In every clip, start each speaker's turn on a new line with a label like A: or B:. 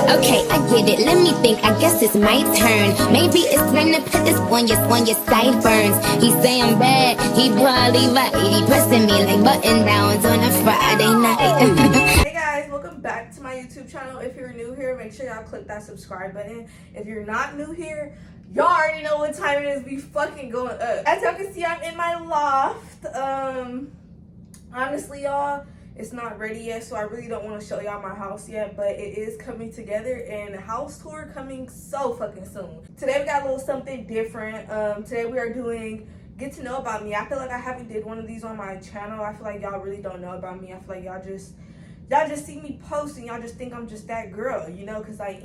A: Okay, I get it. Let me think. I guess it's my turn. Maybe it's time to put this on your sideburns. He say I'm bad. He probably right. He pressing me like button downs on a Friday night.
B: Hey guys, welcome back to my YouTube channel. If you're new here, make sure y'all click that subscribe button. If you're not new here, y'all already know what time it is. We fucking going up. As y'all can see, I'm in my loft. Honestly, y'all, it's not ready yet, so I really don't want to show y'all my house yet, but it is coming together, and the house tour coming so fucking soon. Today we got a little something different. Today we are doing get to know about me. I feel like I haven't did one of these on my channel. I feel like y'all really don't know about me. I feel like y'all just see me post and y'all just think I'm just that girl, you know, because I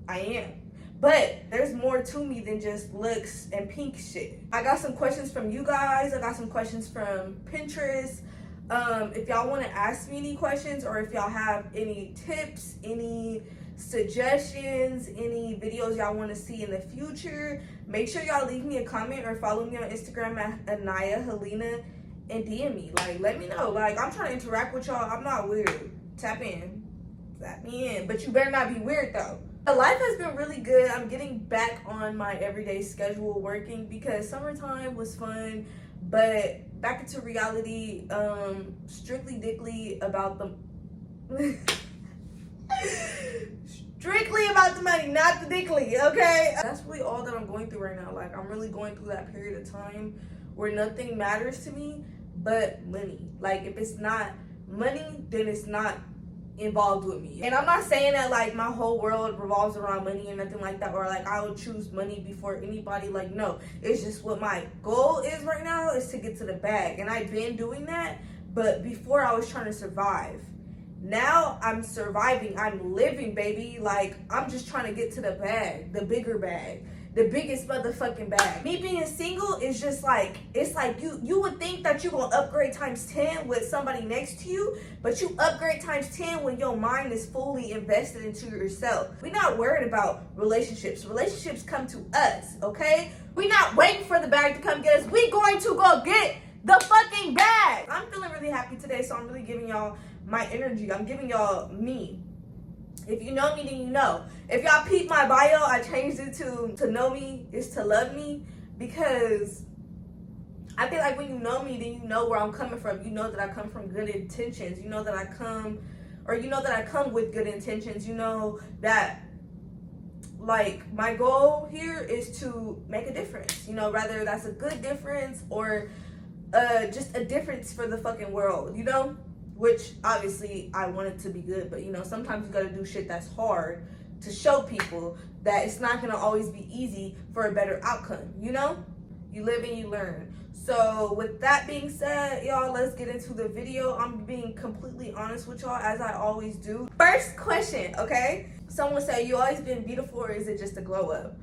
B: am. But there's more to me than just looks and pink shit. I got some questions from you guys. I got some questions from Pinterest. If y'all want to ask me any questions, or if y'all have any tips, any suggestions, any videos y'all want to see in the future, make sure y'all leave me a comment or follow me on Instagram at Anaya Helena and DM me. Like, let me know. Like, I'm trying to interact with y'all. I'm not weird. Tap me in. But you better not be weird though. Life has been really good. I'm getting back on my everyday schedule working because summertime was fun, but back into reality. Strictly dickly about the strictly about the money, not the dickly, okay? That's really all that I'm going through right now. Like, I'm really going through that period of time where nothing matters to me but money. Like, if it's not money, then it's not involved with me. And I'm not saying that like my whole world revolves around money or nothing like that, or like I would choose money before anybody. Like, no, it's just what my goal is right now is to get to the bag, and I've been doing that. But before, I was trying to survive. Now I'm surviving. I'm living, baby. Like, I'm just trying to get to the bag, the bigger bag, the biggest motherfucking bag. Me being single is just like, it's like you would think that you're gonna upgrade times 10 with somebody next to you, but you upgrade times 10 when your mind is fully invested into yourself. We're not worried about relationships. Relationships come to us, okay? We're not waiting for the bag to come get us. We're going to go get the fucking bag. I'm feeling really happy today, so I'm really giving y'all my energy. I'm giving y'all me. If you know me, then you know. If y'all peep my bio, I changed it to know me is to love me, because I feel like when you know me, then you know where I'm coming from. You know that I come from good intentions. You know that I come with good intentions. You know that, like, my goal here is to make a difference. You know, whether that's a good difference or just a difference for the fucking world, you know? Which, obviously, I want it to be good, but, you know, sometimes you gotta do shit that's hard to show people that it's not gonna always be easy for a better outcome, you know? You live and you learn. So, with that being said, y'all, let's get into the video. I'm being completely honest with y'all, as I always do. First question, okay? Someone said, you always been beautiful, or is it just a glow up?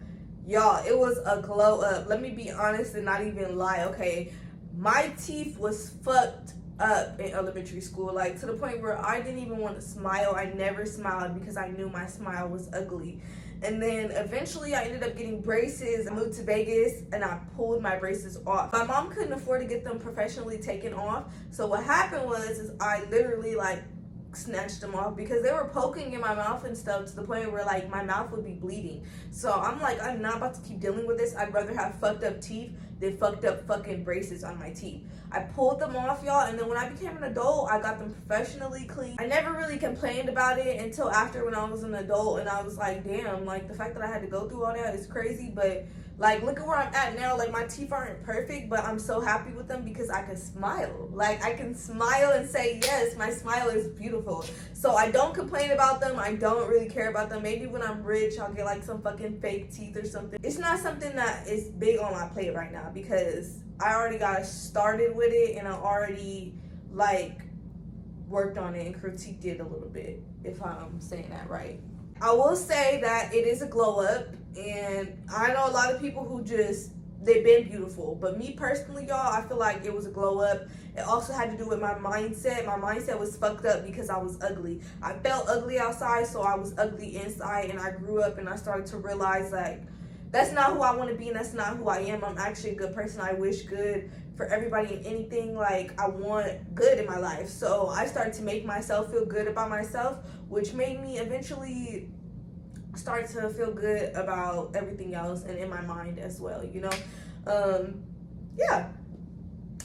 B: Y'all, it was a glow up. Let me be honest and not even lie, okay? My teeth was fucked up in elementary school, like to the point where I didn't even want to smile. I never smiled because I knew my smile was ugly. And then eventually I ended up getting braces. I moved to Vegas and I pulled my braces off. My mom couldn't afford to get them professionally taken off, so what happened was I literally like snatched them off because they were poking in my mouth and stuff to the point where like my mouth would be bleeding. So I'm like, I'm not about to keep dealing with this. I'd rather have fucked up teeth than fucked up fucking braces on my teeth. I pulled them off, y'all, and then when I became an adult, I got them professionally cleaned. I never really complained about it until after, when I was an adult, and I was like, damn, like the fact that I had to go through all that is crazy. But like, look at where I'm at now. Like, my teeth aren't perfect, but I'm so happy with them because I can smile. Like, I can smile and say, yes, my smile is beautiful. So I don't complain about them. I don't really care about them. Maybe when I'm rich, I'll get like some fucking fake teeth or something. It's not something that is big on my plate right now because I already got started with it, and I already like worked on it and critiqued it a little bit, if I'm saying that right. I will say that it is a glow up, and I know a lot of people who just, they've been beautiful, but me personally, y'all, I feel like it was a glow up. It also had to do with my mindset. My mindset was fucked up because I was ugly. I felt ugly outside, so I was ugly inside, and I grew up and I started to realize like that's not who I want to be, and that's not who I am. I'm actually a good person. I wish good for everybody and anything. Like, I want good in my life. So I started to make myself feel good about myself, which made me eventually start to feel good about everything else and in my mind as well, you know. Yeah,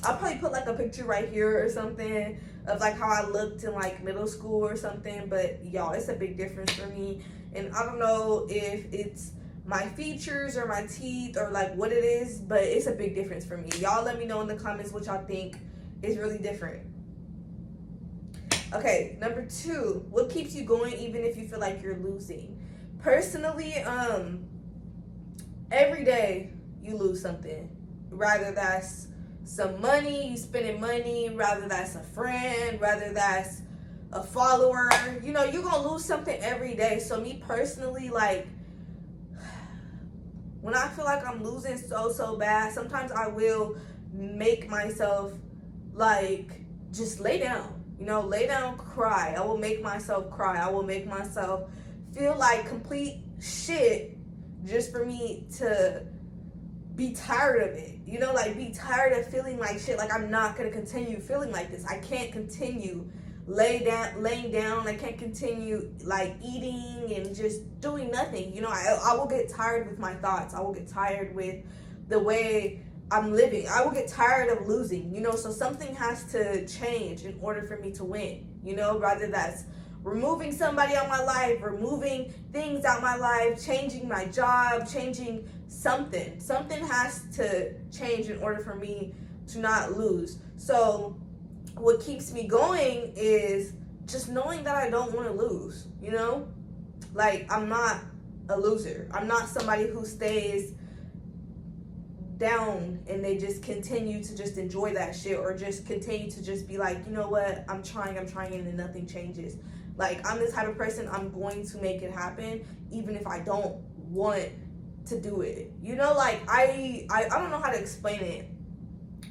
B: I'll probably put like a picture right here or something of like how I looked in like middle school or something, but y'all, it's a big difference for me. And I don't know if it's my features or my teeth or like what it is, but it's a big difference for me. Y'all let me know in the comments what y'all think is really different. Okay, number 2, what keeps you going even if you feel like you're losing? Personally, every day you lose something. Rather that's some money, you spending money, rather that's a friend, rather that's a follower, you know, you're gonna lose something every day. So me personally, like, when I feel like I'm losing so bad, sometimes I will make myself like just lay down, you know, lay down, cry. I will make myself cry. I will make myself feel like complete shit just for me to be tired of it, you know, like be tired of feeling like shit. Like, I'm not gonna continue feeling like this. I can't continue laying down. I can't continue like eating and just doing nothing, you know. I will get tired with my thoughts. I will get tired with the way I'm living. I will get tired of losing, you know. So something has to change in order for me to win, you know, rather that's removing somebody out my life, removing things out my life, changing my job, changing something. Something has to change in order for me to not lose. So what keeps me going is just knowing that I don't want to lose, you know? Like, I'm not a loser. I'm not somebody who stays down and they just continue to just enjoy that shit, or just continue to just be like, you know what, I'm trying and nothing changes. Like, I'm the type of person, I'm going to make it happen even if I don't want to do it, you know. Like, I don't know how to explain it.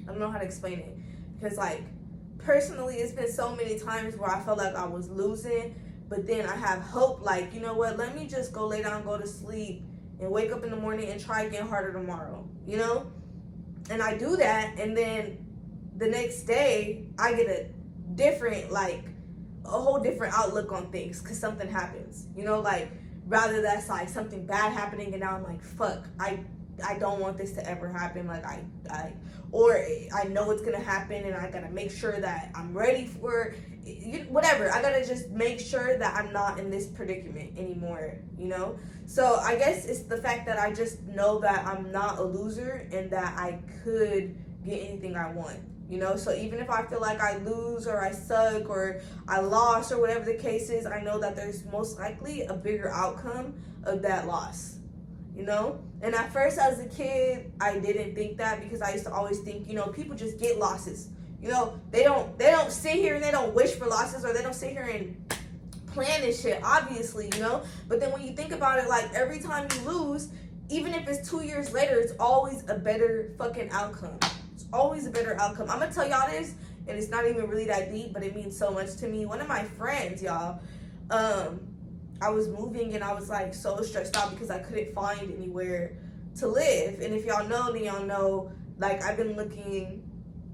B: Because, like, personally, it's been so many times where I felt like I was losing, but then I have hope, like, you know what, let me just go lay down, go to sleep, and wake up in the morning and try again harder tomorrow, you know? And I do that, and then the next day, I get a different, like, a whole different outlook on things, because something happens, you know? Like, rather that's like something bad happening, and now I'm like, fuck, I don't want this to ever happen. Like, or I know it's gonna happen, and I gotta make sure that I'm ready for it. Whatever, I gotta just make sure that I'm not in this predicament anymore, you know. So I guess it's the fact that I just know that I'm not a loser and that I could get anything I want, you know. So even if I feel like I lose or I suck or I lost or whatever the case is, I know that there's most likely a bigger outcome of that loss, you know. And at first, as a kid, I didn't think that, because I used to always think, you know, people just get losses. You know, they don't sit here and they don't wish for losses, or they don't sit here and plan this shit, obviously, you know. But then when you think about it, like, every time you lose, even if it's 2 years later, it's always a better fucking outcome. It's always a better outcome. I'm gonna tell y'all this, and it's not even really that deep, but it means so much to me. One of my friends, y'all, I was moving and I was like so stressed out because I couldn't find anywhere to live. And if y'all know, then y'all know, like, I've been looking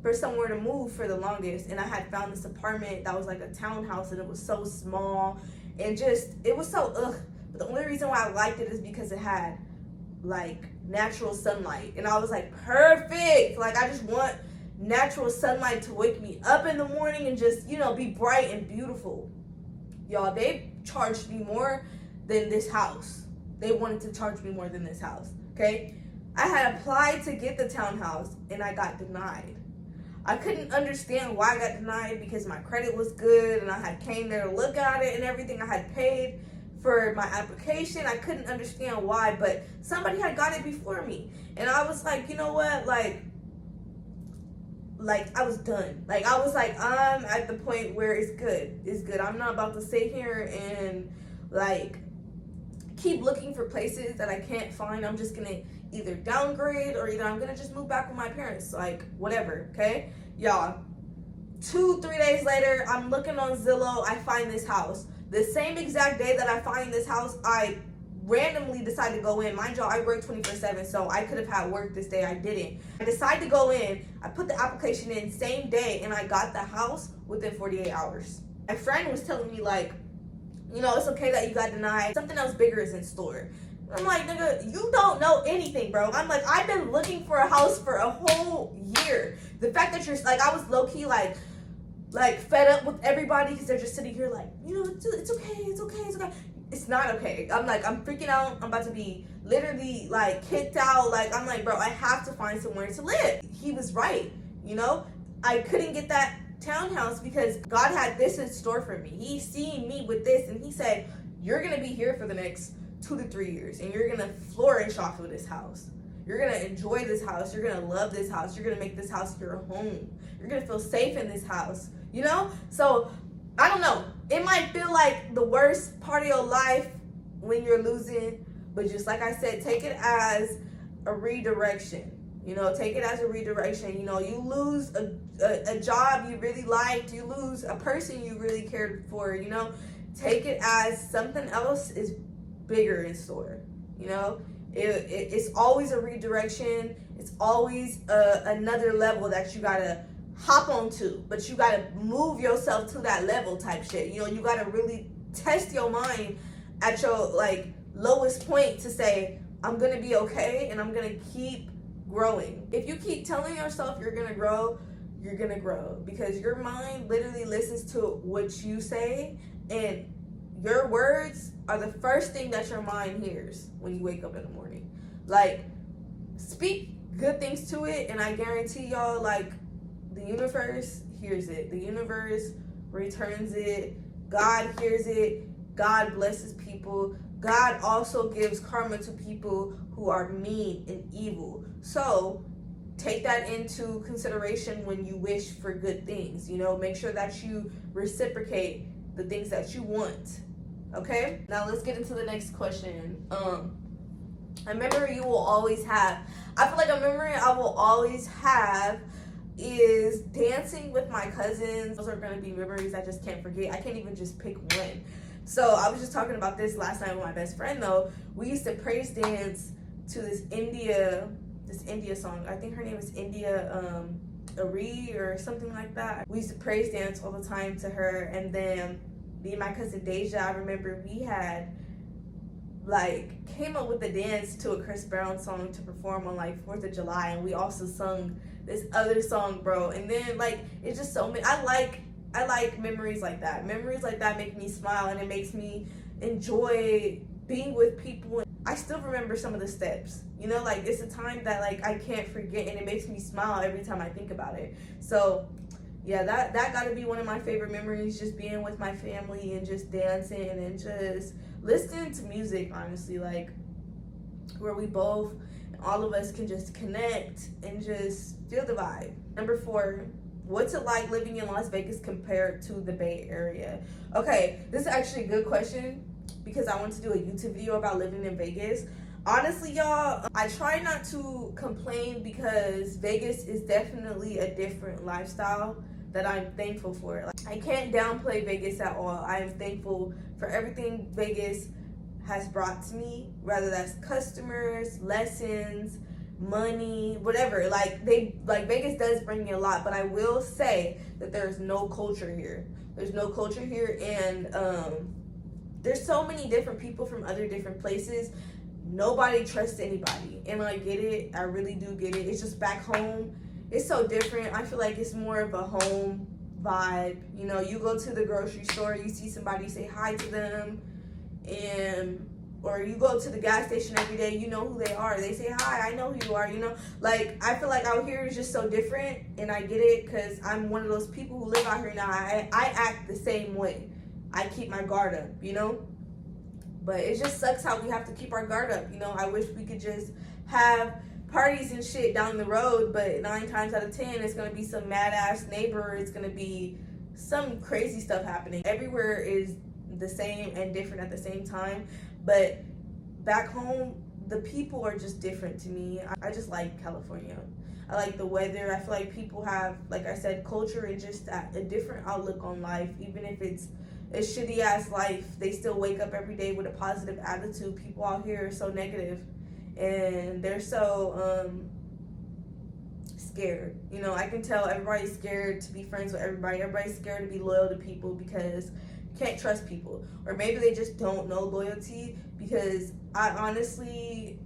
B: for somewhere to move for the longest, and I had found this apartment that was like a townhouse, and it was so small and just, it was so but the only reason why I liked it is because it had like natural sunlight, and I was like, perfect, like, I just want natural sunlight to wake me up in the morning and just, you know, be bright and beautiful. Y'all, they charged me more than this house. They wanted to charge me more than this house, okay? I had applied to get the townhouse, and I got denied. I couldn't understand why I got denied, because my credit was good, and I had came there to look at it and everything. I had paid for my application. I couldn't understand why, but somebody had got it before me. And I was like, you know what, like I was done. Like, I was like, I'm at the point where it's good. I'm not about to sit here and like keep looking for places that I can't find. I'm just gonna either downgrade, or either I'm gonna just move back with my parents, like, whatever, okay? Y'all, 2-3 days later, I'm looking on Zillow, I find this house. The same exact day that I find this house, I randomly decided to go in. Mind you, I work 24/7, so I could have had work this day. I didn't. I decided to go in. I put the application in same day, and I got the house within 48 hours. My friend was telling me, like, You know, it's okay that you got denied. Something else bigger is in store. I'm like, nigga, you don't know anything, bro. I'm like, I've been looking for a house for a whole year. The fact that you're like, I was low key like fed up with everybody because they're just sitting here like, you know, it's okay, it's okay, it's okay. It's not okay. I'm like, I'm freaking out. I'm about to be literally like kicked out. Like, I'm like, bro, I have to find somewhere to live. He was right, you know? I couldn't get that townhouse because God had this in store for me. He seen me with this and he said, you're gonna be here for the next 2 to 3 years and you're gonna flourish off of this house. You're gonna enjoy this house. You're gonna love this house. You're gonna make this house your home. You're gonna feel safe in this house, you know? So I don't know. It might feel like the worst part of your life when you're losing, but just like I said, take it as a redirection. You know, take it as a redirection. You know, you lose a job you really liked. You lose a person you really cared for. You know, take it as something else is bigger in store. You know, it's always a redirection. It's always another level that you gotta hop onto, but you gotta move yourself to that level type shit. You know, you gotta really test your mind at your like lowest point to say, I'm gonna be okay and I'm gonna keep growing. If you keep telling yourself you're gonna grow, you're gonna grow because your mind literally listens to what you say, and your words are the first thing that your mind hears when you wake up in the morning. Like, speak good things to it, and I guarantee y'all, like, the universe hears it. The universe returns it. God hears it. God blesses people. God also gives karma to people who are mean and evil. So take that into consideration when you wish for good things. You know, make sure that you reciprocate the things that you want. Okay? Now let's get into the next question. A memory you will always have. I feel like a memory I will always have is dancing with my cousins. Those are going to be memories I just can't forget. I can't even just pick one. So I was just talking about this last night with my best friend though. We used to praise dance to this India song. I think her name is India Ari or something like that. We used to praise dance all the time to her, and then me and my cousin Deja, I remember we had came up with the dance to a Chris Brown song to perform on 4th of July, and we also sung this other song, bro. And then it's just so many. I like memories like that. Memories like that make me smile, and it makes me enjoy being with people. I still remember some of the steps. You know, it's a time that I can't forget, and it makes me smile every time I think about it. So yeah, that got to be one of my favorite memories, just being with my family and just dancing and just listening to music, honestly, where we both, all of us can just connect and just feel the vibe. Number 4, what's it like living in Las Vegas compared to the Bay Area? Okay, this is actually a good question because I want to do a YouTube video about living in Vegas. Honestly, y'all, I try not to complain because Vegas is definitely a different lifestyle that I'm thankful for. I can't downplay Vegas at all. I am thankful for everything Vegas has brought to me, whether that's customers, lessons, money, whatever. Vegas does bring me a lot, but I will say that there's no culture here. There's no culture here, and there's so many different people from other different places. Nobody trusts anybody, and I get it. I really do get it. It's just back home, it's so different. I feel like it's more of a home vibe. You know, you go to the grocery store, you see somebody, say hi to them, or you go to the gas station every day, you know who they are. They say hi, I know who you are. You know, I feel like out here is just so different, and I get it because I'm one of those people who live out here now. I act the same way. I keep my guard up, you know. But it just sucks how we have to keep our guard up. You know, I wish we could just have parties and shit down the road, but 9 times out of 10, it's going to be some mad-ass neighbor. It's going to be some crazy stuff happening. Everywhere is the same and different at the same time. But back home, the people are just different to me. I just like California. I like the weather. I feel like people have, like I said, culture and just a different outlook on life. Even if it's a shitty ass life, they still wake up every day with a positive attitude. People out here are so negative, and they're so scared. You know, I can tell everybody's scared to be friends with everybody. Everybody's scared to be loyal to people because can't trust people, or maybe they just don't know loyalty, because I honestly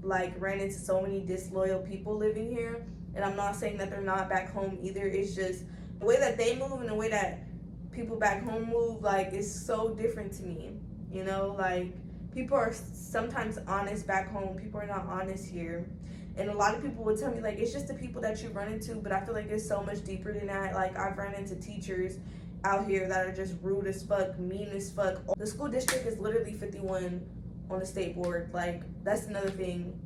B: like ran into so many disloyal people living here. And I'm not saying that they're not back home either. It's just the way that they move and the way that people back home move, like, is so different to me. You know, like, people are sometimes honest back home, people are not honest here. And a lot of people would tell me, like, it's just the people that you run into, but I feel like it's so much deeper than that. Like, I've run into teachers out here that are just rude as fuck, mean as fuck. The school district is literally 51 on the state board. Like, that's another thing.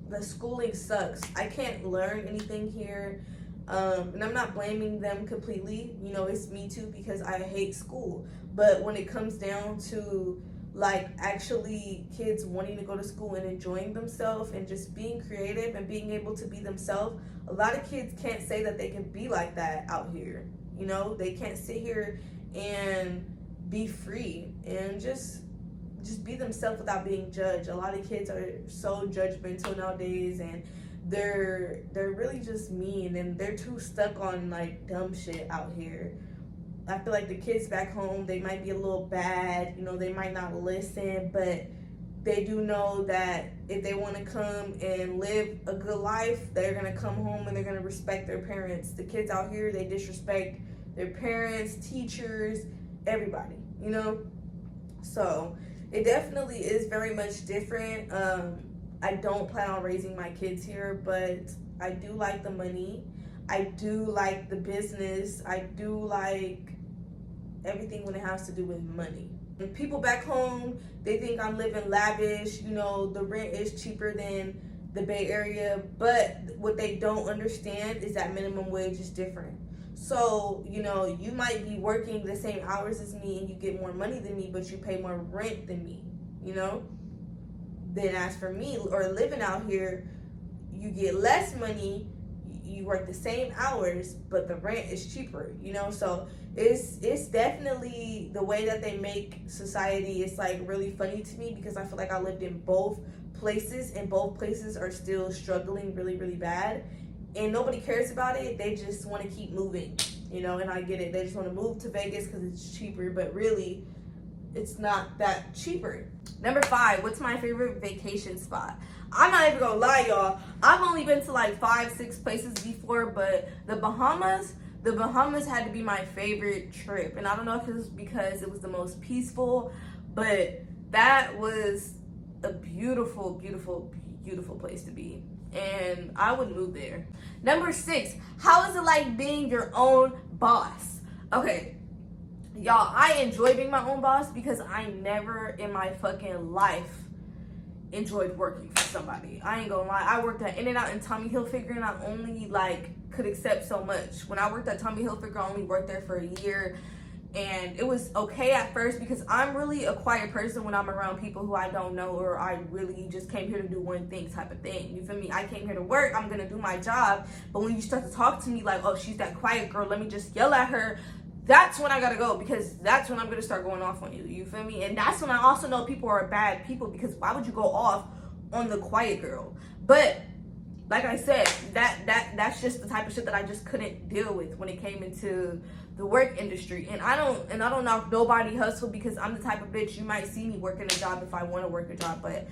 B: The schooling sucks. I can't learn anything here. And I'm not blaming them completely. You know, it's me too, because I hate school. But when it comes down to, like, actually kids wanting to go to school and enjoying themselves and just being creative and being able to be themselves, a lot of kids can't say that they can be like that out here. You know, they can't sit here and be free and just be themselves without being judged. A lot of kids are so judgmental nowadays, and they're really just mean, and they're too stuck on, like, dumb shit out here. I feel like the kids back home, they might be a little bad, you know, they might not listen, but they do know that if they want to come and live a good life, they're going to come home and they're going to respect their parents. The kids out here, they disrespect their parents, teachers, everybody, you know? So it definitely is very much different. I don't plan on raising my kids here, but I do like the money. I do like the business. I do like everything when it has to do with money. And people back home, they think I'm living lavish. You know, the rent is cheaper than the Bay Area, but what they don't understand is that minimum wage is different. So, you know, you might be working the same hours as me and you get more money than me, but you pay more rent than me, you know? Then as for me, or living out here, you get less money, you work the same hours, but the rent is cheaper, you know? So it's definitely the way that they make society. It's like really funny to me, because I feel like I lived in both places, and both places are still struggling really, really bad. And nobody cares about it. They just want to keep moving, you know, and I get it. They just want to move to Vegas because it's cheaper, but really, it's not that cheaper. Number 5, what's my favorite vacation spot? I'm not even gonna lie, y'all. I've only been to like 5-6 places before, but the Bahamas had to be my favorite trip. And I don't know if it was because it was the most peaceful, but that was a beautiful, beautiful, beautiful place to be. And I would move there. Number 6, how is it like being your own boss? Okay, y'all, I enjoy being my own boss because I never in my fucking life enjoyed working for somebody. I ain't gonna lie. I worked at In-N-Out and Tommy Hilfiger, and I only could accept so much. When I worked at Tommy Hilfiger, I only worked there for a year. And it was okay at first because I'm really a quiet person when I'm around people who I don't know, or I really just came here to do one thing type of thing. You feel me? I came here to work. I'm going to do my job. But when you start to talk to me like, oh, she's that quiet girl, let me just yell at her, that's when I got to go, because that's when I'm going to start going off on you. You feel me? And that's when I also know people are bad people, because why would you go off on the quiet girl? But like I said, that's just the type of shit that I just couldn't deal with when it came into the work industry. And I don't knock nobody hustle, because I'm the type of bitch, you might see me working a job if I want to work a job, but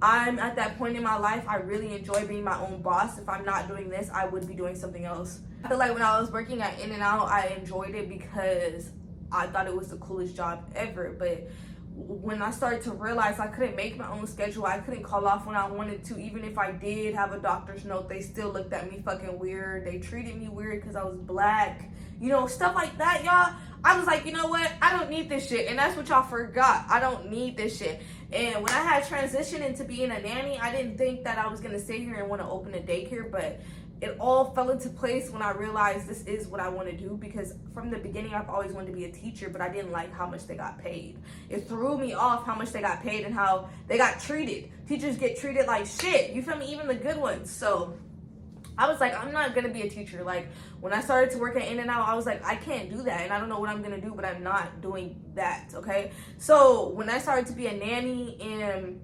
B: I'm at that point in my life, I really enjoy being my own boss. If I'm not doing this, I would be doing something else. I feel like when I was working at In-N-Out, I enjoyed it because I thought it was the coolest job ever. But when I started to realize I couldn't make my own schedule, I couldn't call off when I wanted to. Even if I did have a doctor's note, they still looked at me fucking weird. They treated me weird because I was black. You know, stuff like that, y'all. I was like, you know what? I don't need this shit. And that's what y'all forgot. I don't need this shit. And when I had transitioned into being a nanny, I didn't think that I was going to sit here and want to open a daycare, but it all fell into place when I realized this is what I want to do, because from the beginning, I've always wanted to be a teacher, but I didn't like how much they got paid. It threw me off how much they got paid and how they got treated. Teachers get treated like shit. You feel me? Even the good ones. So I was like, I'm not going to be a teacher. Like, when I started to work at In-N-Out, I was like, I can't do that. And I don't know what I'm going to do, but I'm not doing that, okay? So when I started to be a nanny and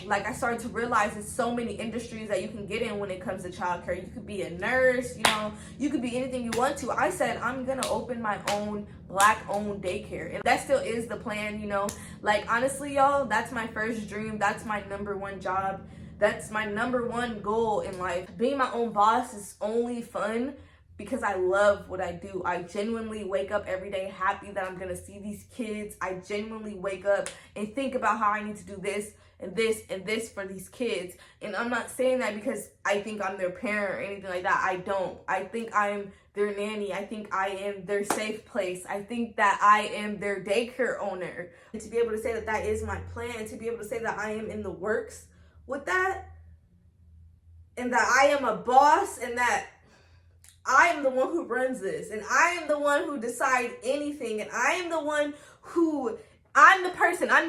B: like I started to realize there's so many industries that you can get in when it comes to childcare. You could be a nurse, you know, you could be anything you want to. I said I'm gonna open my own Black-owned daycare, and that still is the plan, you know. Like honestly, y'all, that's my first dream. That's my number one job. That's my number one goal in life. Being my own boss is only fun because I love what I do. I genuinely wake up every day happy that I'm gonna see these kids. I genuinely wake up and think about how I need to do this and this and this for these kids. And I'm not saying that because I think I'm their parent or anything like that. I don't. I think I'm their nanny. I think I am their safe place. I think that I am their daycare owner. And to be able to say that that is my plan, to be able to say that I am in the works with that, and that I am a boss, and that I am the one who runs this, and I am the one who decides anything, and I am the one who, I'm the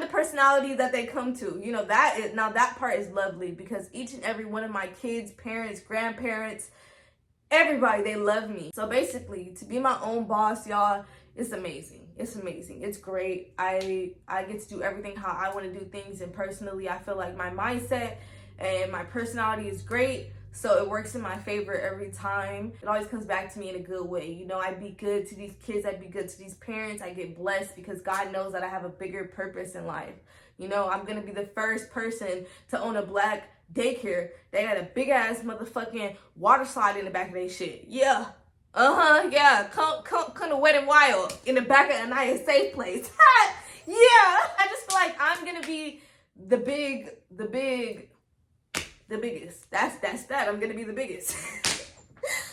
B: personality that they come to. You know, that part is lovely because each and every one of my kids, parents, grandparents, everybody, they love me. So basically, to be my own boss, y'all, it's amazing. It's amazing. It's great. I get to do everything how I want to do things, and personally, I feel like my mindset and my personality is great. So it works in my favor every time. It always comes back to me in a good way. You know, I be good to these kids. I be good to these parents. I get blessed because God knows that I have a bigger purpose in life. You know, I'm going to be the first person to own a Black daycare. They got a big ass motherfucking water slide in the back of their shit. Yeah. Yeah. Come to Wet and Wild in the back of Anaya's safe place. Yeah. I just feel like I'm going to be the biggest. That's that. I'm gonna be the biggest.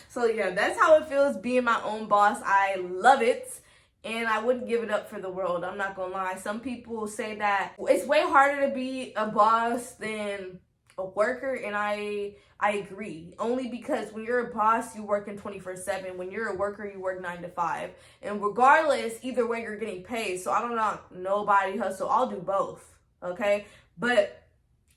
B: So yeah, that's how it feels being my own boss. I love it, and I wouldn't give it up for the world. I'm not gonna lie. Some people say that it's way harder to be a boss than a worker, and I agree. Only because when you're a boss, you working 24/7. When you're a worker, you work 9 to 5. And regardless, either way, you're getting paid. So I don't know, nobody hustle. I'll do both. Okay, but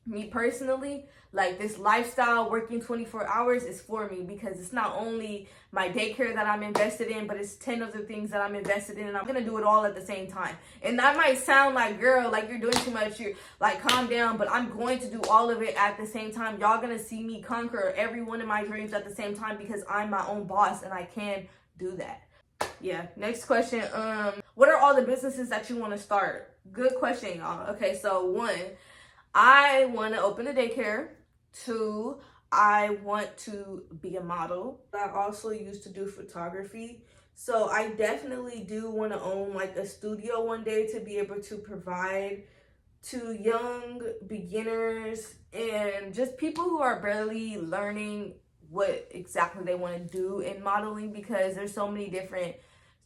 B: me personally, like this lifestyle working 24 hours is for me because it's not only my daycare that I'm invested in, but it's 10 other things that I'm invested in, and I'm gonna do it all at the same time. And that might sound like, girl, like you're doing too much, you're like, calm down, but I'm going to do all of it at the same time. Y'all gonna see me conquer every one of my dreams at the same time because I'm my own boss and I can do that. Yeah, next question. What are all the businesses that you want to start? Good question, y'all. Okay, so 1, I want to open a daycare. 2, I want to be a model. I also used to do photography. So I definitely do want to own like a studio one day to be able to provide to young beginners and just people who are barely learning what exactly they want to do in modeling, because there's so many different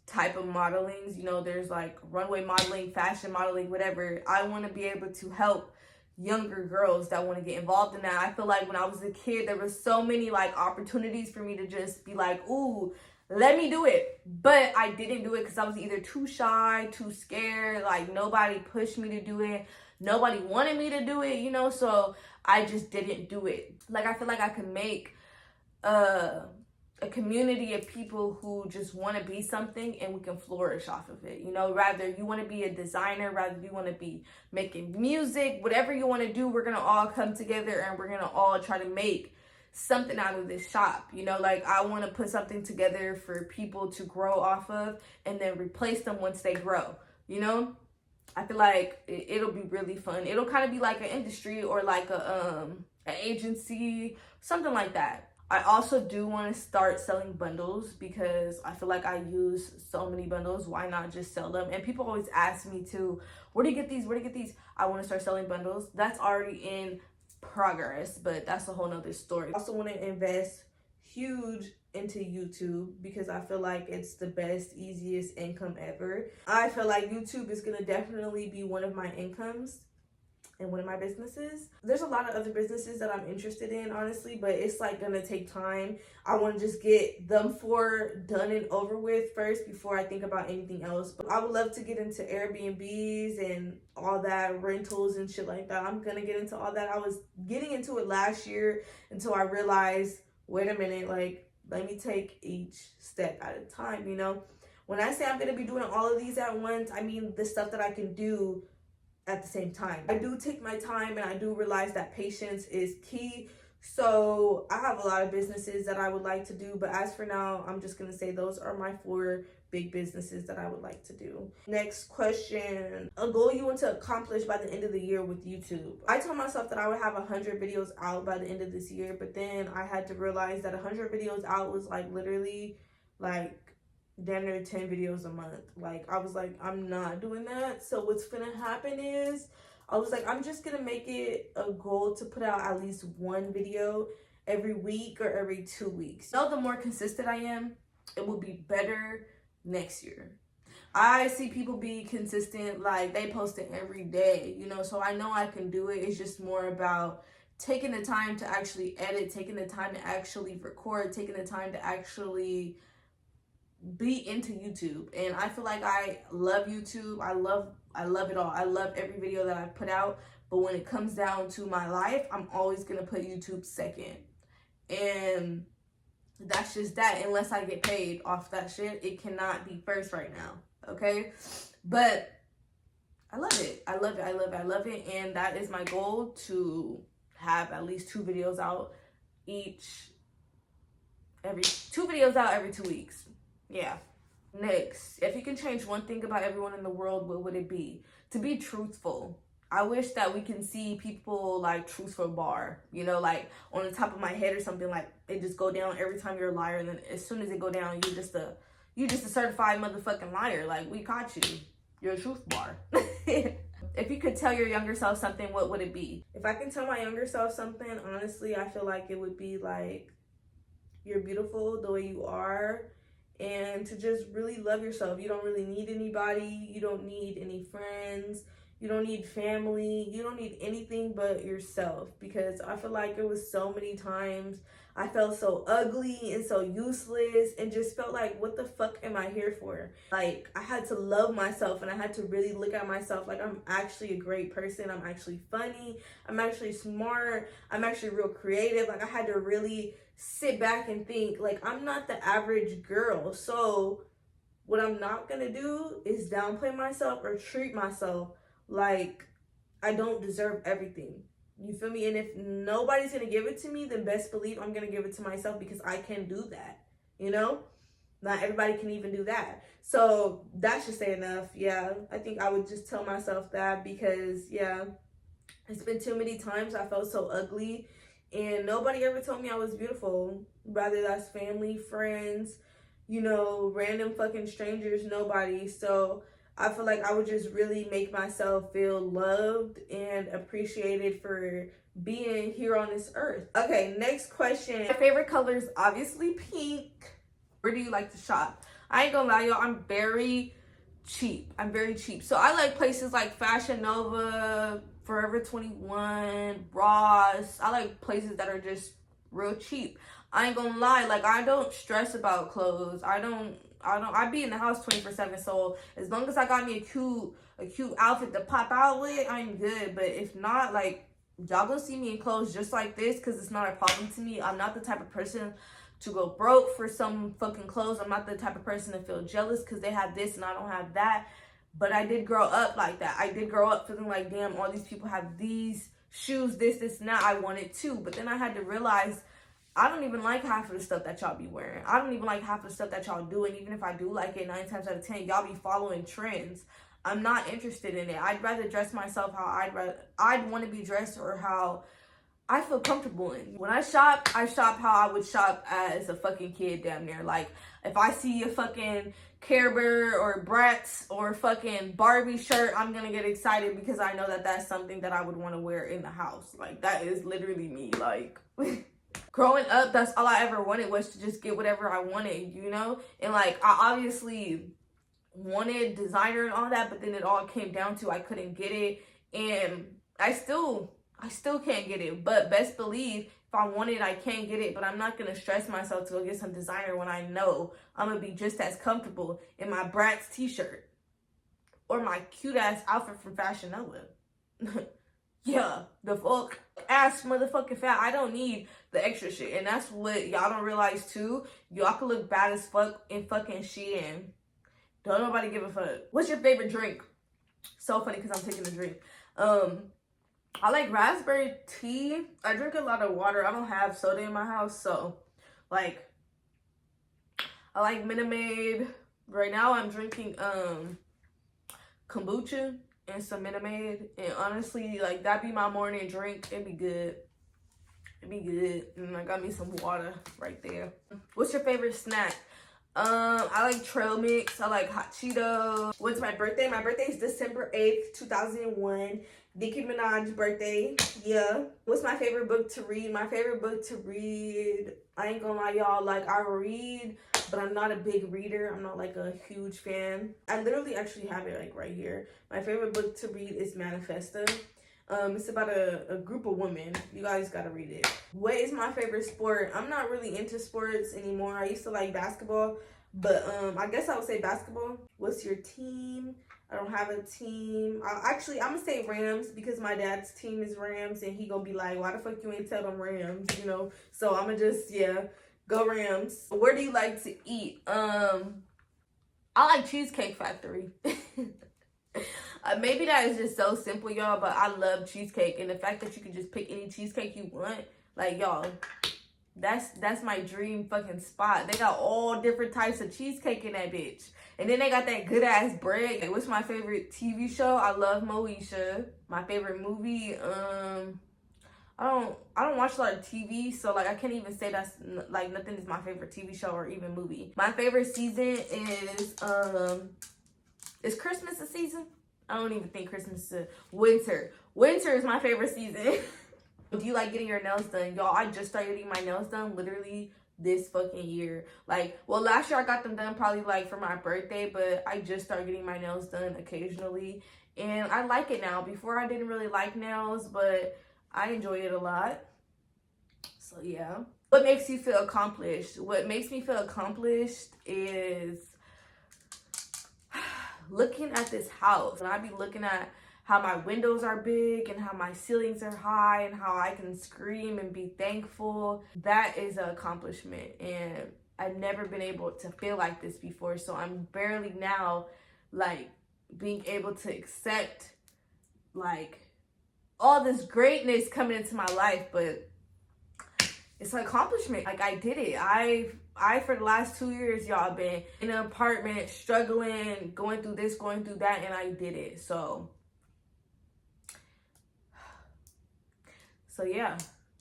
B: type of modelings. You know, there's like runway modeling, fashion modeling, whatever. I want to be able to help younger girls that want to get involved in that. I feel like when I was a kid, there was so many like opportunities for me to just be like, ooh, let me do it. But I didn't do it because I was either too shy, too scared, like nobody pushed me to do it. Nobody wanted me to do it, you know, so I just didn't do it. Like, I feel like I could make a community of people who just want to be something and we can flourish off of it. You know, rather you want to be a designer, rather you want to be making music, whatever you want to do, we're going to all come together and we're going to all try to make something out of this shop. You know, like I want to put something together for people to grow off of and then replace them once they grow, you know? I feel like it'll be really fun. It'll kind of be like an industry or like an agency, something like that. I also do want to start selling bundles because I feel like I use so many bundles. Why not just sell them? And people always ask me too, where do you get these? Where do you get these? I want to start selling bundles. That's already in progress, but that's a whole nother story. I also want to invest huge into YouTube because I feel like it's the best, easiest income ever. I feel like YouTube is going to definitely be one of my incomes in one of my businesses. There's a lot of other businesses that I'm interested in, honestly, but it's like gonna take time. I want to just get them 4 done and over with first before I think about anything else. But I would love to get into Airbnbs and all that, rentals and shit like that. I'm gonna get into all that. I was getting into it last year until I realized, wait a minute, like, let me take each step at a time, you know? When I say I'm gonna be doing all of these at once, I mean the stuff that I can do at the same time. I do take my time, and I do realize that patience is key. So I have a lot of businesses that I would like to do, but as for now, I'm just gonna say those are my 4 big businesses that I would like to do. Next question: a goal you want to accomplish by the end of the year with YouTube? I told myself that I would have 100 videos out by the end of this year, but then I had to realize that 100 videos out was like literally like damn near 10 videos a month. Like, I was like, I'm not doing that. So what's gonna happen is, I was like, I'm just gonna make it a goal to put out at least 1 video every week or every 2 weeks. So the more consistent I am, it will be better next year. I see people be consistent, like they post it every day, you know, so I know I can do it. It's just more about taking the time to actually edit, taking the time to actually record, taking the time to actually be into YouTube. And I feel like I love YouTube. I love it all. I love every video that I put out. But when it comes down to my life, I'm always gonna put YouTube second. And that's just that. Unless I get paid off that shit, it cannot be first right now. Okay? But I love it. I love it. I love it. I love it. And that is my goal, to have at least 2 videos out every 2 weeks. Yeah. Next, if you can change one thing about everyone in the world, what would it be? To be truthful. I wish that we can see people like truthful bar, you know, like on the top of my head or something, like it just go down every time you're a liar, and then as soon as it go down, you're just a certified motherfucking liar. Like, we caught you. You're a truth bar. If you could tell your younger self something, what would it be? If I can tell my younger self something, honestly, I feel like it would be like, you're beautiful the way you are. And to just really love yourself. You don't really need anybody. You don't need any friends. You don't need family. You don't need anything but yourself. Because I feel like it was so many times I felt so ugly and so useless, and just felt like, what the fuck am I here for? Like, I had to love myself, and I had to really look at myself like, I'm actually a great person. I'm actually funny. I'm actually smart. I'm actually real creative. Like, I had to really sit back and think, like, I'm not the average girl. So what I'm not gonna do is downplay myself or treat myself like I don't deserve everything. You feel me? And if nobody's gonna give it to me, then best believe I'm gonna give it to myself, because I can do that. You know? Not everybody can even do that. So that should say enough. Yeah, I think I would just tell myself that, because yeah, it's been too many times I felt so ugly, and nobody ever told me I was beautiful. Whether that's family, friends, you know, random fucking strangers, nobody. So I feel like I would just really make myself feel loved and appreciated for being here on this earth. Okay, next question. My favorite color is obviously pink. Where do you like to shop? I ain't gonna lie, y'all, I'm very cheap. So I like places like Fashion Nova, Forever 21, Ross. I like places that are just real cheap. I ain't gonna lie, like, I don't stress about clothes. I be in the house 24/7, so as long as I got me a cute outfit to pop out with, I'm good. But if not, like, y'all gonna see me in clothes just like this, because it's not a problem to me. I'm not the type of person to go broke for some fucking clothes. I'm not the type of person to feel jealous because they have this and I don't have that. But I did grow up like that. I did grow up feeling like, damn, all these people have these shoes, this, and that. I wanted too. But then I had to realize, I don't even like half of the stuff that y'all be wearing. I don't even like half of the stuff that y'all do. And even if I do like it, 9 times out of 10, y'all be following trends. I'm not interested in it. I'd rather dress myself how I'd want to be dressed, or how I feel comfortable in. When I shop how I would shop as a fucking kid, damn near. Like, if I see a fucking Care Bear or Bratz or fucking Barbie shirt, I'm gonna get excited, because I know that that's something that I would want to wear in the house. Like, that is literally me. Like, growing up, that's all I ever wanted, was to just get whatever I wanted, you know? And like, I obviously wanted designer and all that, but then it all came down to I couldn't get it, and I still can't get it. But best believe, if I want it, I can get it. But I'm not gonna stress myself to go get some designer when I know I'm gonna be just as comfortable in my Bratz t-shirt or my cute ass outfit from Fashion Nova. Yeah, the fuck ass motherfucking fat. I don't need the extra shit. And that's what y'all don't realize too. Y'all can look bad as fuck in fucking Shein. Don't nobody give a fuck. What's your favorite drink? So funny because I'm taking a drink. I like raspberry tea. I drink a lot of water. I don't have soda in my house, so like I like Minute Maid. Right now I'm drinking kombucha and some Minute Maid, and honestly, like that be my morning drink. It'd be good. It'd be good. And I got me some water right there. What's your favorite snack? I like trail mix. I like hot Cheetos. When's my birthday? My birthday is December 8th, 2001. Nicki Minaj's birthday. Yeah. What's my favorite book to read? My favorite book to read, I ain't gonna lie, y'all. Like, I read, but I'm not a big reader. I'm not like a huge fan. I literally actually have it like right here. My favorite book to read is Manifesto. It's about a group of women. You guys gotta read it. What is my favorite sport? I'm not really into sports anymore. I used to like basketball, but I guess I would say basketball. What's your team? I don't have a team. I'm gonna say Rams because my dad's team is Rams, and he gonna be like, why the fuck you ain't tell them Rams, you know? So I'm gonna just, yeah, go Rams. Where do you like to eat? I like Cheesecake Factory. Maybe that is just so simple, y'all, but I love cheesecake, and the fact that you can just pick any cheesecake you want, like, y'all, that's my dream fucking spot. They got all different types of cheesecake in that bitch, and then they got that good ass bread. Like, what's my favorite TV show? I love Moesha. My favorite movie, I don't watch a lot of TV, so like I can't even say that's like nothing is my favorite TV show or even movie. My favorite season is Christmas a season? I don't even think Christmas is winter. Winter is my favorite season. Do you like getting your nails done? Y'all, I just started getting my nails done literally this fucking year. Like, well, last year I got them done probably like for my birthday, but I just started getting my nails done occasionally. And I like it now. Before I didn't really like nails, but I enjoy it a lot. So yeah. What makes you feel accomplished? What makes me feel accomplished is looking at this house, and I be looking at how my windows are big and how my ceilings are high and how I can scream and be thankful. That is an accomplishment, and I've never been able to feel like this before. So I'm barely now like being able to accept like all this greatness coming into my life, but it's an accomplishment. Like, I did it. I for the last 2 years, y'all, been in an apartment, struggling, going through this, going through that, and I did it. So yeah,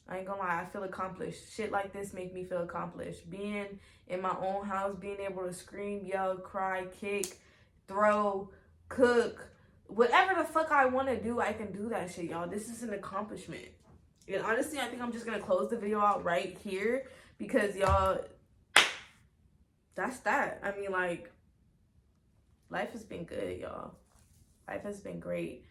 B: I ain't gonna lie, I feel accomplished. Shit like this make me feel accomplished. Being in my own house, being able to scream, yell, cry, kick, throw, cook, whatever the fuck I want to do, I can do that shit, y'all. This is an accomplishment. And honestly, I think I'm just gonna close the video out right here because, y'all, that's that. I mean, like, life has been good, y'all. Life has been great.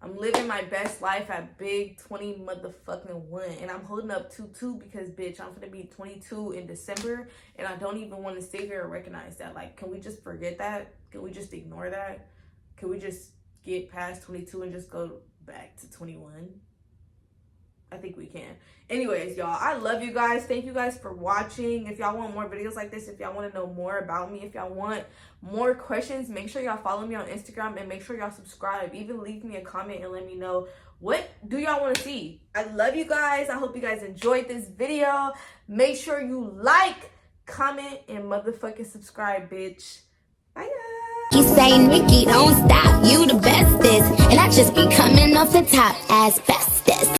B: I'm living my best life at big 20 motherfucking 1. And I'm holding up 2-2 because, bitch, I'm gonna be 22 in December. And I don't even want to sit here and recognize that. Like, can we just forget that? Can we just ignore that? Can we just get past 22 and just go back to 21? I think we can. Anyways, y'all, I love you guys. Thank you guys for watching. If y'all want more videos like this, if y'all want to know more about me, if y'all want more questions, make sure y'all follow me on Instagram and make sure y'all subscribe. Even leave me a comment and let me know, what do y'all want to see? I love you guys. I hope you guys enjoyed this video. Make sure you like, comment, and motherfucking subscribe, bitch. Bye, guys.
A: He say, Nikki, don't stop, you the bestest. And I just be coming off the top as bestest.